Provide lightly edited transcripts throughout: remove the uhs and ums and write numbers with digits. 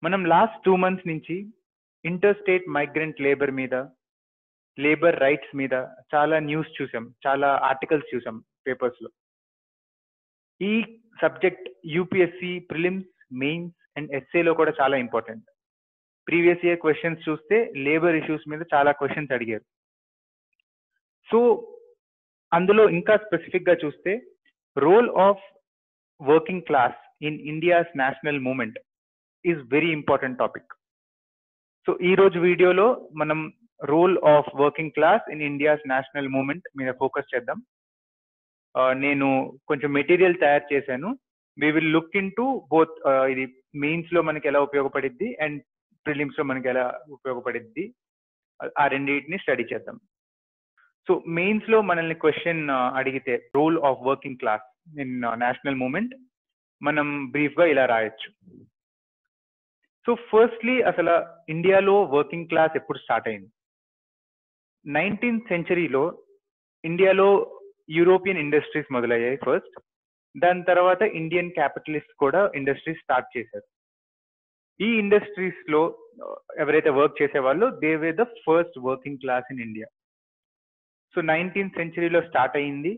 మనం last 2 months నుంచి inter state migrant labour మీద, లేబర్ రైట్స్ మీద చాలా న్యూస్ చూసాం, చాలా ఆర్టికల్స్ చూసాం పేపర్స్లో. ఈ subject UPSC prelims, mains and ఎస్ఏలో కూడా చాలా ఇంపార్టెంట్. ప్రీవియస్ ఇయర్ క్వశ్చన్స్ చూస్తే లేబర్ ఇష్యూస్ మీద చాలా క్వశ్చన్స్ అడిగారు. సో అందులో ఇంకా స్పెసిఫిక్గా చూస్తే role of working class in India's national movement is very important topic. So ఈ రోజు వీడియోలో మనం role of working class in India's national moment మీద ఫోకస్ చేద్దాం. నేను కొంచెం మెటీరియల్ తయారు చేశాను. We will look into both, ఇది మెయిన్స్ లో మనకి ఎలా ఉపయోగపడిద్ది అండ్ ప్రిలిమ్స్ లో మనకి ఎలా ఉపయోగపడిద్ది, ఆ రెండింటిని స్టడీ చేద్దాం. సో మెయిన్స్ లో మనల్ని క్వశ్చన్ అడిగితే role of working class in national movement మనం బ్రీఫ్ గా ఇలా రాయొచ్చు. సో ఫస్ట్లీ అసలు ఇండియాలో వర్కింగ్ క్లాస్ ఎప్పుడు స్టార్ట్ అయింది? 19th centuryలో ఇండియాలో యూరోపియన్ ఇండస్ట్రీస్ మొదలయ్యాయి ఫస్ట్. దాని తర్వాత ఇండియన్ క్యాపిటలిస్ట్ కూడా ఇండస్ట్రీస్ స్టార్ట్ చేశారు. ఈ ఇండస్ట్రీస్ లో ఎవరైతే వర్క్ చేసేవాళ్ళు they were the first working class in India. So 19th centuryలో స్టార్ట్ అయింది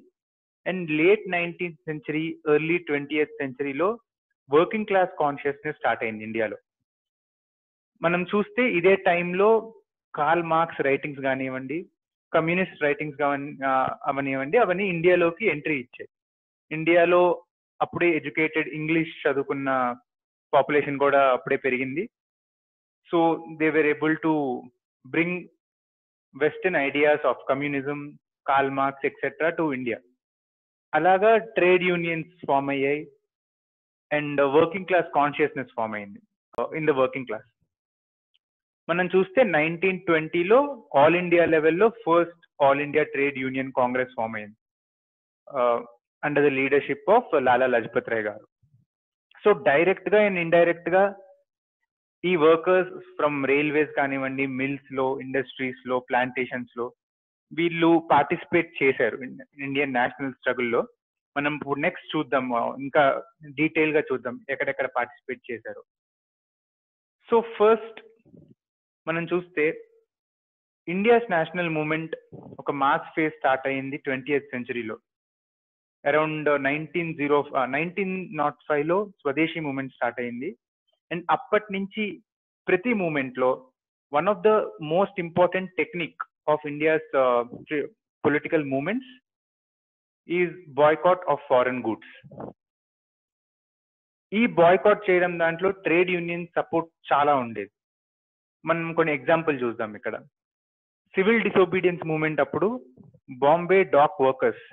and late 19th century early 20th centuryలో వర్కింగ్ క్లాస్ కాన్షియస్నెస్ స్టార్ట్ అయింది ఇండియాలో. మనం చూస్తే ఇదే టైంలో కార్ల్ మార్క్స్ రైటింగ్స్ కానివ్వండి, కమ్యూనిస్ట్ రైటింగ్స్ అవనివ్వండి, అవన్నీ ఇండియాలోకి ఎంట్రీ ఇచ్చాయి. ఇండియాలో అప్పుడే ఎడ్యుకేటెడ్ ఇంగ్లీష్ చదువుకున్న పాపులేషన్ కూడా అప్పుడే పెరిగింది. So they were able to bring western ideas of communism, Karl Marx etcetera to India. అలాగా ట్రేడ్ యూనియన్స్ ఫామ్ అయ్యాయి and working class consciousness form అయింది ఇన్ ద వర్కింగ్ క్లాస్. మనం చూస్తే 1920లో ఆల్ ఇండియా లెవెల్లో first all India trade union congress form అయింది under the leadership of Lala Lajpat Rai గారు. So direct గా అండ్ ఇండైరెక్ట్ గా ఈ వర్కర్స్ ఫ్రమ్ రైల్వేస్ కానివ్వండి, మిల్స్ లో, ఇండస్ట్రీస్ లో, ప్లాంటేషన్స్ లో వీళ్ళు పార్టిసిపేట్ చేశారు ఇండియన్ నేషనల్ స్ట్రగుల్లో. మనం ఇప్పుడు నెక్స్ట్ చూద్దాం, ఇంకా డీటెయిల్ గా చూద్దాం ఎక్కడెక్కడ పార్టిసిపేట్ చేశారు. సో ఫస్ట్ మనం చూస్తే ఇండియాస్ నేషనల్ మూమెంట్ ఒక మాస్ ఫేజ్ స్టార్ట్ అయింది 20th centuryలో. అరౌండ్ 1905లో స్వదేశీ మూమెంట్ స్టార్ట్ అయింది అండ్ అప్పటి నుంచి ప్రతి మూమెంట్ లో one of the most important technique of India's political movements is boycott of foreign goods. ఈ బాయ్కాట్ చేయడం దాంట్లో ట్రేడ్ యూనియన్ సపోర్ట్ చాలా ఉండేది. మనం కొన్ని ఎగ్జాంపుల్ చూద్దాం ఇక్కడ. సివిల్ డిసోబీడియన్స్ మూవ్మెంట్ అప్పుడు Bombay dock workers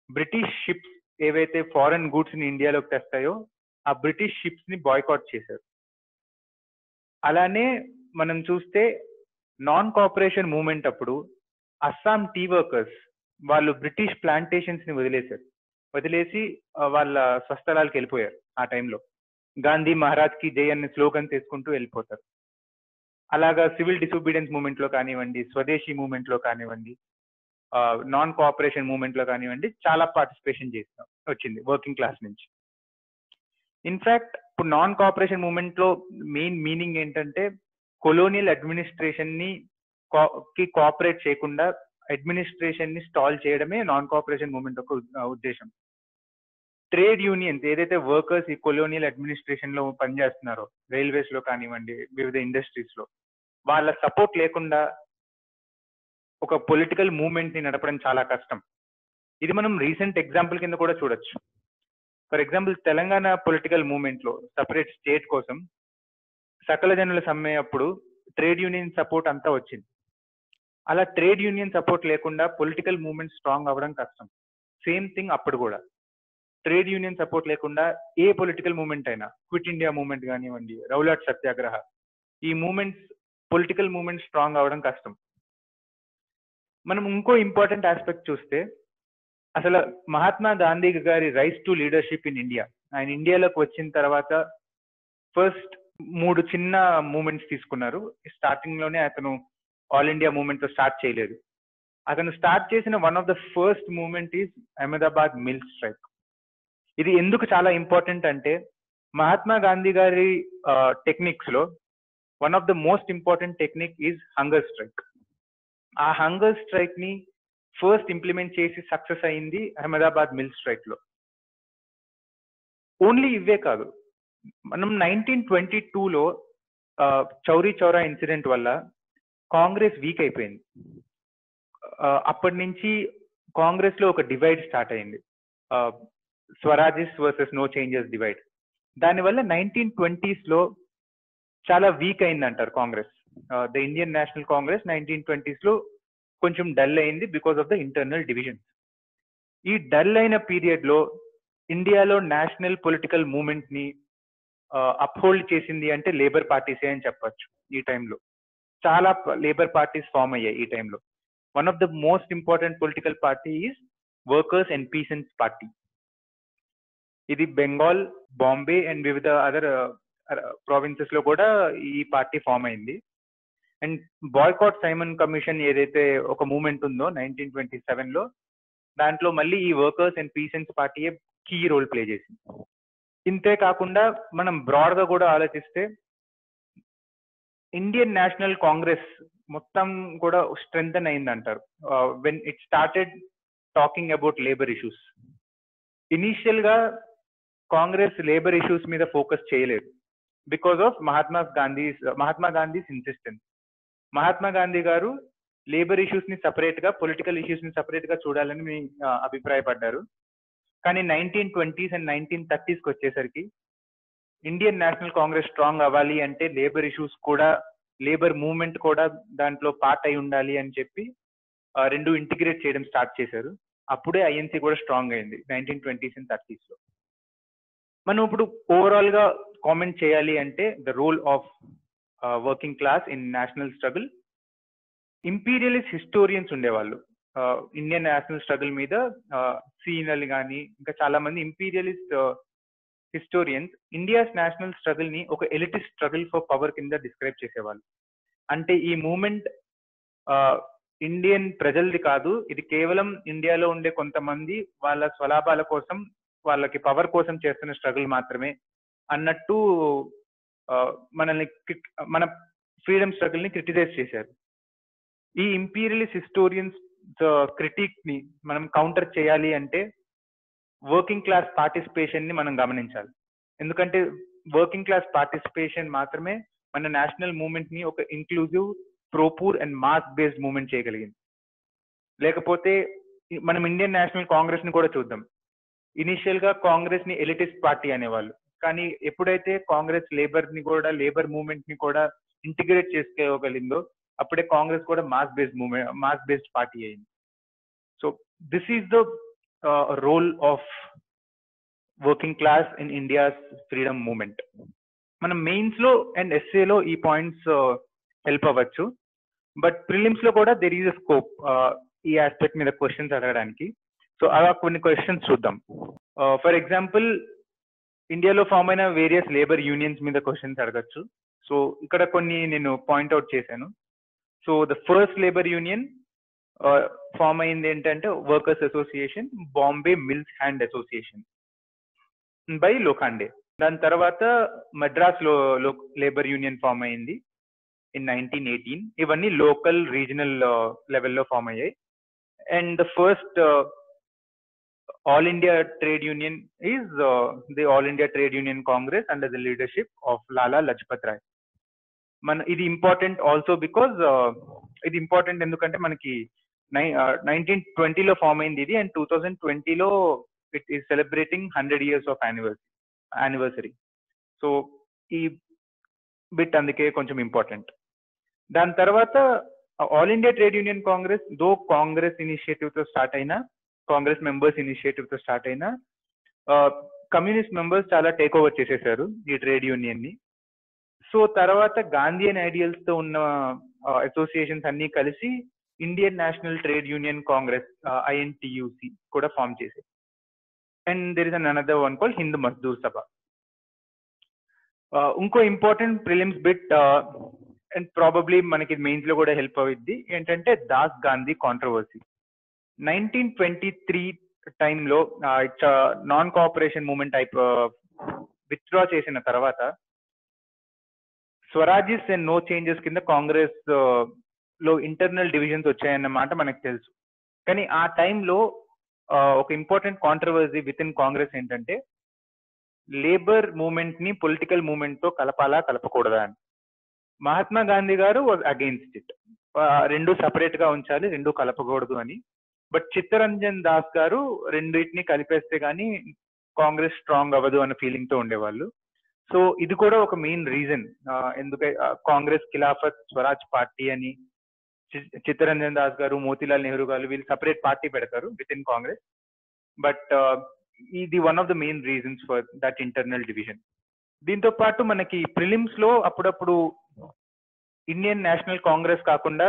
British ships ఏవైతే ఫారెన్ గూడ్స్ ని ఇండియాలోకి తెస్తాయో ఆ బ్రిటిష్ షిప్స్ ని బాయ్కాట్ చేశారు. అలానే మనం చూస్తే నాన్ కోఆపరేషన్ మూవ్మెంట్ అప్పుడు అస్సాం టీ వర్కర్స్ వాళ్ళు బ్రిటిష్ ప్లాంటేషన్స్ ని వదిలేసి వాళ్ళ స్వస్థలాలకు వెళ్ళిపోయారు. ఆ టైంలో గాంధీ మహారాజ్ కి జై అనే స్లోగన్ తీసుకుంటూ వెళ్ళిపోతారు. అలాగా సివిల్ డిసోబీడియన్స్ మూవ్మెంట్ లో కానివ్వండి, స్వదేశీ మూవ్మెంట్ లో కానివ్వండి, నాన్ కోఆపరేషన్ మూవ్మెంట్ లో కానివ్వండి చాలా పార్టిసిపేషన్ వచ్చింది వర్కింగ్ క్లాస్ నుంచి. ఇన్ఫాక్ట్ ఇప్పుడు నాన్ కోఆపరేషన్ మూవ్మెంట్ లో మెయిన్ మీనింగ్ ఏంటంటే కొలోనియల్ అడ్మినిస్ట్రేషన్ కి కోఆపరేట్ చేయకుండా అడ్మినిస్ట్రేషన్ ని స్టాల్ చేయడమే నాన్ కోఆపరేషన్ మూవ్మెంట్ యొక్క ఉద్దేశం. ట్రేడ్ యూనియన్స్ ఏదైతే వర్కర్స్ ఈ కొలోనియల్ అడ్మినిస్ట్రేషన్ లో పనిచేస్తున్నారో రైల్వేస్ లో కానివ్వండి, వివిధ ఇండస్ట్రీస్ లో, వాళ్ళ సపోర్ట్ లేకుండా ఒక పొలిటికల్ మూవ్మెంట్ ని నడపడం చాలా కష్టం. ఇది మనం రీసెంట్ ఎగ్జాంపుల్ కింద కూడా చూడొచ్చు. For example Telangana political movement లో సపరేట్ స్టేట్ కోసం సకల జనుల సమ్మె అప్పుడు ట్రేడ్ యూనియన్ సపోర్ట్ అంతా వచ్చింది. అలా ట్రేడ్ యూనియన్ సపోర్ట్ లేకుండా పొలిటికల్ మూవ్మెంట్ స్ట్రాంగ్ అవ్వడం కష్టం. సేమ్ థింగ్ అప్పుడు కూడా ట్రేడ్ యూనియన్ సపోర్ట్ లేకుండా ఏ పొలిటికల్ మూవ్మెంట్ అయినా, క్విట్ ఇండియా మూవ్మెంట్ కానివ్వండి, రౌలాట్ సత్యాగ్రహ, ఈ మూవ్మెంట్స్ పొలిటికల్ మూవ్మెంట్ స్ట్రాంగ్ అవ్వడం కష్టం. మనం ఇంకో ఇంపార్టెంట్ ఆస్పెక్ట్ చూస్తే అసలు మహాత్మా గాంధీ గారి rise to leadership in India, ఆయన ఇండియాలోకి వచ్చిన తర్వాత ఫస్ట్ 3 చిన్న మూవ్మెంట్స్ తీసుకున్నారు. స్టార్టింగ్ లోనే అతను ఆల్ ఇండియా మూవ్మెంట్ తో స్టార్ట్ చేయలేదు. అతను స్టార్ట్ చేసిన one of the first movement is Ahmedabad mill strike. ఇది ఎందుకు చాలా ఇంపార్టెంట్ అంటే మహాత్మా గాంధీ గారి టెక్నిక్స్ లో one of the most important technique is hunger strike. ఆ హంగర్ స్ట్రైక్ ని ఫస్ట్ ఇంప్లిమెంట్ చేసి సక్సెస్ అయింది అహ్మదాబాద్ మిల్ స్ట్రైక్ లో. ఓన్లీ ఇవే కాదు, మనం 1922లో చౌరీ చౌరా ఇన్సిడెంట్ వల్ల కాంగ్రెస్ వీక్ అయిపోయింది. అప్పటి నుంచి కాంగ్రెస్ లో ఒక డివైడ్ స్టార్ట్ అయింది, స్వరాజెస్ వర్సెస్ నో చేంజెస్ డివైడ్. దానివల్ల 1920s లో చాలా వీక్ అయింది అంటారు Congress. The Indian national Congress 1920s లో కొంచెం డల్ అయింది because of the internal divisions. ఈ డల్ అయిన పీరియడ్ లో ఇండియాలో నేషనల్ పొలిటికల్ మూవ్మెంట్ ని అప్హోల్డ్ చేసింది అంటే లేబర్ పార్టీసే అని చెప్పొచ్చు. ఈ టైంలో చాలా లేబర్ పార్టీస్ ఫామ్ అయ్యాయి. ఈ టైంలో one of the most important political party is workers and peasants party. ఇది బెంగాల్, బాంబే అండ్ వివిధ అదర్ ప్రావిన్సెస్ లో కూడా ఈ పార్టీ ఫామ్ అయింది. అండ్ బాయ్కాట్ సైమన్ కమిషన్ ఏదైతే ఒక మూవ్మెంట్ ఉందో 1927లో, దాంట్లో మళ్ళీ ఈ వర్కర్స్ అండ్ పీసెంట్స్ పార్టీయే కీ రోల్ ప్లే చేసింది. ఇంతే కాకుండా మనం బ్రాడ్ గా కూడా ఆలోచిస్తే ఇండియన్ నేషనల్ కాంగ్రెస్ మొత్తం కూడా స్ట్రెంగ్తన్ అయింది అంటారు when it started talking about labour issues. Initial గా కాంగ్రెస్ లేబర్ ఇష్యూస్ మీద ఫోకస్ చేయలేదు because of Mahatma Gandhi's insistence. Mahatma Gandhi గారు లేబర్ ఇష్యూస్ ని సపరేట్ గా, పొలిటికల్ ఇష్యూస్ ని సపరేట్ గా చూడాలని అభిప్రాయపడ్డారు. కానీ 1920s అండ్ 1930s వచ్చేసరికి ఇండియన్ నేషనల్ కాంగ్రెస్ స్ట్రాంగ్ అవ్వాలి అంటే లేబర్ ఇష్యూస్ కూడా, లేబర్ మూవ్మెంట్ కూడా దాంట్లో పార్ట్ అయి ఉండాలి అని చెప్పి రెండు ఇంటిగ్రేట్ చేయడం స్టార్ట్ చేశారు. అప్పుడే ఐఎన్సీ కూడా స్ట్రాంగ్ అయింది 1920s అండ్ 30s లో. మనం ఇప్పుడు ఓవరాల్ గా కామెంట్ చేయాలి అంటే the role of working class in national struggle. Imperialist historians ఉండేవాళ్ళు ఇండియన్ నేషనల్ స్ట్రగుల్ మీద. సీనల్ కానీ ఇంకా చాలా మంది imperialist historians India's national struggle ని ఒక ఎలిటిస్ట్ స్ట్రగుల్ ఫర్ పవర్ కింద డిస్క్రైబ్ చేసేవాళ్ళు. అంటే ఈ మూమెంట్ ఇండియన్ ప్రజలది కాదు, ఇది కేవలం ఇండియాలో ఉండే కొంతమంది వాళ్ళ స్వలాభాల కోసం, వాళ్ళకి పవర్ కోసం చేస్తున్న స్ట్రగుల్ మాత్రమే అన్నట్టు మన ఫ్రీడమ్ స్ట్రగుల్ ని క్రిటిసైజ్ చేశారు. ఈ ఇంపీరియలిస్ట్ హిస్టోరియన్స్ క్రిటిక్ ని మనం కౌంటర్ చేయాలి అంటే వర్కింగ్ క్లాస్ పార్టిసిపేషన్ ని మనం గమనించాలి. ఎందుకంటే వర్కింగ్ క్లాస్ పార్టిసిపేషన్ మాత్రమే మన నేషనల్ మూవ్మెంట్ ని ఒక inclusive, pro poor and mass based movement చేయగలిగింది. లేకపోతే మనం ఇండియన్ నేషనల్ కాంగ్రెస్ ని కూడా చూద్దాం. ఇనిషియల్ గా కాంగ్రెస్ ని ఎలిటిస్ట్ పార్టీ అనేవాళ్ళు, కానీ ఎప్పుడైతే కాంగ్రెస్ లేబర్ ని కూడా, లేబర్ మూవ్మెంట్ ని కూడా ఇంటిగ్రేట్ చేసుకోగలిగిందో అప్పుడే కాంగ్రెస్ కూడా మాస్ బేస్డ్ పార్టీ అయింది. So this is the role of working class in India's freedom movement. మనం మెయిన్స్ లో అండ్ ఎస్ఏలో ఈ పాయింట్స్ హెల్ప్ అవ్వచ్చు, బట్ ప్రిలిమ్స్ లో కూడా దెర్ ఈజ్ అ స్కోప్ ఈ ఆస్పెక్ట్ మీద క్వశ్చన్స్ అడగడానికి. సో అలా కొన్ని క్వశ్చన్స్ చూద్దాం. ఫర్ ఎగ్జాంపుల్, ఇండియాలో ఫామ్ అయిన వేరియస్ లేబర్ యూనియన్స్ మీద క్వశ్చన్స్ అడగచ్చు. సో ఇక్కడ కొన్ని నేను పాయింట్అవుట్ చేశాను. So the first labour union form అయింది ఏంటంటే workers association, Bombay mills hand association by Lokhande. దాని తర్వాత మద్రాస్ లో లేబర్ యూనియన్ ఫామ్ అయింది ఇన్ 1918. ఇవన్నీ లోకల్, రీజనల్ లెవెల్లో ఫామ్ అయ్యాయి. And the first all India trade Union is the All India trade union Congress under the leadership of Lala Lajpat Rai. ఇది important also because ఇది important ఎందుకంటే మనకి 1920లో ఫామ్ అయింది ఇది, అండ్ 2020లో it is celebrating 100 years of anniversary. So ఈ bit అందుకే కొంచెం ఇంపార్టెంట్. దాని తర్వాత All India trade union Congress, though Congress initiative తో స్టార్ట్ అయినా, కాంగ్రెస్ మెంబర్స్ ఇనిషియేటివ్ తో స్టార్ట్ అయినా, కమ్యూనిస్ట్ మెంబర్స్ చాలా టేక్ ఓవర్ చేసేసారు ఈ ట్రేడ్ యూనియన్ ని. సో తర్వాత గాంధీయన్ ఐడియల్స్ తో ఉన్న అసోసియేషన్స్ అన్ని కలిసి Indian National Trade union Congress INTUC కూడా ఫామ్ చేశారు. And there is another one called Hind Mazdoor Sabha. ఇంకో important prelims bit and probably మనకి మెయిన్స్ లో కూడా హెల్ప్ అవుద్ది ఏంటంటే దాస్ గాంధీ కాంట్రవర్సీ. 1923 టైంలో it's non cooperation movement withdraw చేసిన తర్వాత స్వరాజ్యస్ అండ్ నో చేంజెస్ కింద కాంగ్రెస్ లో ఇంటర్నల్ డివిజన్స్ వచ్చాయన్నమాట మనకు తెలుసు. కానీ ఆ టైంలో ఒక important controversy with in Congress ఏంటంటే లేబర్ మూవ్మెంట్ ని పొలిటికల్ మూవ్మెంట్ తో కలపాలా కలపకూడదా అని. మహాత్మా గాంధీ గారు అగెయిన్స్ట్ ఇట్, రెండు సపరేట్ గా ఉంచాలి, రెండు కలపకూడదు అని. బట్ చిత్తరంజన్ దాస్ గారు రెండింటిని కలిపేస్తే గానీ కాంగ్రెస్ స్ట్రాంగ్ అవ్వదు అన్న ఫీలింగ్ తో ఉండేవాళ్ళు. సో ఇది కూడా ఒక మెయిన్ రీజన్ ఎందుకంటే కాంగ్రెస్ ఖిలాఫత్ స్వరాజ్ పార్టీ అని చిత్తరంజన్ దాస్ గారు, మోతీలాల్ నెహ్రూ గారు వీళ్ళు సపరేట్ పార్టీ పెడతారు విత్ ఇన్ కాంగ్రెస్. బట్ ఇది one of the main reasons for that internal division. దీంతో పాటు మనకి ప్రిలిమ్స్ లో అప్పుడప్పుడు ఇండియన్ నేషనల్ కాంగ్రెస్ కాకుండా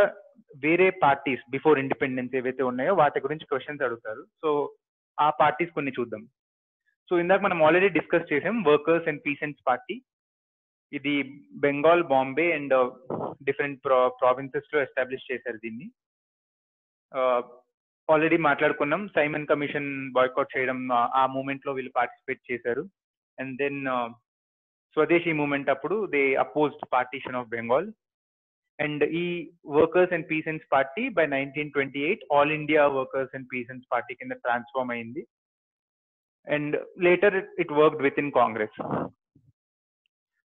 వేరే పార్టీస్ బిఫోర్ ఇండిపెండెన్స్ ఏవైతే ఉన్నాయో వాటి గురించి క్వశ్చన్స్ అడుగుతారు. సో ఆ పార్టీస్ కొన్ని చూద్దాం. సో ఇందాక మనం ఆల్రెడీ డిస్కస్ చేసాం వర్కర్స్ అండ్ పీసెంట్స్ పార్టీ. ఇది Bengal, Bombay and different provinces లో ఎస్టాబ్లిష్ చేశారు దీన్ని. ఆల్రెడీ మాట్లాడుకున్నాం సైమన్ కమిషన్ బాయ్కాట్ చేయడం, ఆ మూమెంట్ లో వీళ్ళు పార్టిసిపేట్ చేశారు. అండ్ దెన్ స్వదేశీ మూమెంట్ అప్పుడు they opposed partition of Bengal. And ఈ workers and peasants party by 1928 all India workers and peasants party కింద ట్రాన్స్ఫార్మ్ అయింది. And later it worked with in Congress.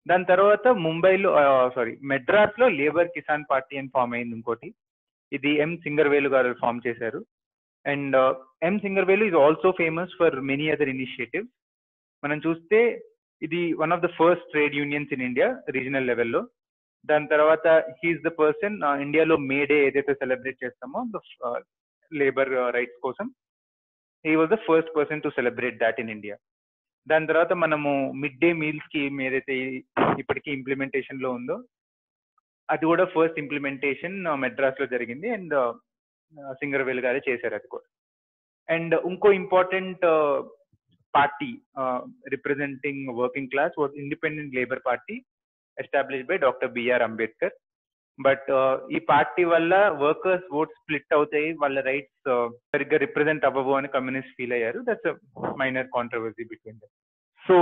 దాని తర్వాత ముంబైలో మెడ్రాస్ లో లేబర్ కిసాన్ పార్టీ అని ఫామ్ అయింది ఇంకోటి. ఇది ఎం సింగర్వేలు గారు ఫామ్ చేశారు. And M Singaravelu is also famous for many other initiatives. మనం చూస్తే ఇది one of the first trade unions in India regional లెవెల్లో. దాని తర్వాత హీఈస్ ద పర్సన్ ఇండియాలో మే డే ఏదైతే సెలబ్రేట్ చేస్తామో లేబర్ రైట్స్ కోసం, he was the first person to celebrate that in India. దాని తర్వాత మనము మిడ్ డే మీల్ స్కీమ్ ఏదైతే ఇప్పటికీ ఇంప్లిమెంటేషన్ లో ఉందో అది కూడా ఫస్ట్ ఇంప్లిమెంటేషన్ మెడ్రాస్ లో జరిగింది. అండ్ సింగర్వేల్ గారే చేశారు అది కూడా. అండ్ ఇంకో important party representing working class was independent labour party established by doctor B R Ambedkar. But ఈ పార్టీ వల్ల వర్కర్స్ ఓట్ స్ప్లిట్ అవుతాయి, వాళ్ళ రైట్స్ సరిగ్గా రిప్రజెంట్ అవ్వవు అని కమ్యూనిస్ట్ ఫీల్ అయ్యారు. That's minor controversy between them. So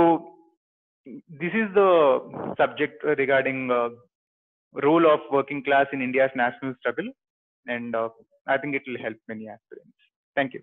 this is the subject regarding role of working class in India's national struggle, and I think it will help many aspirants. Thank you.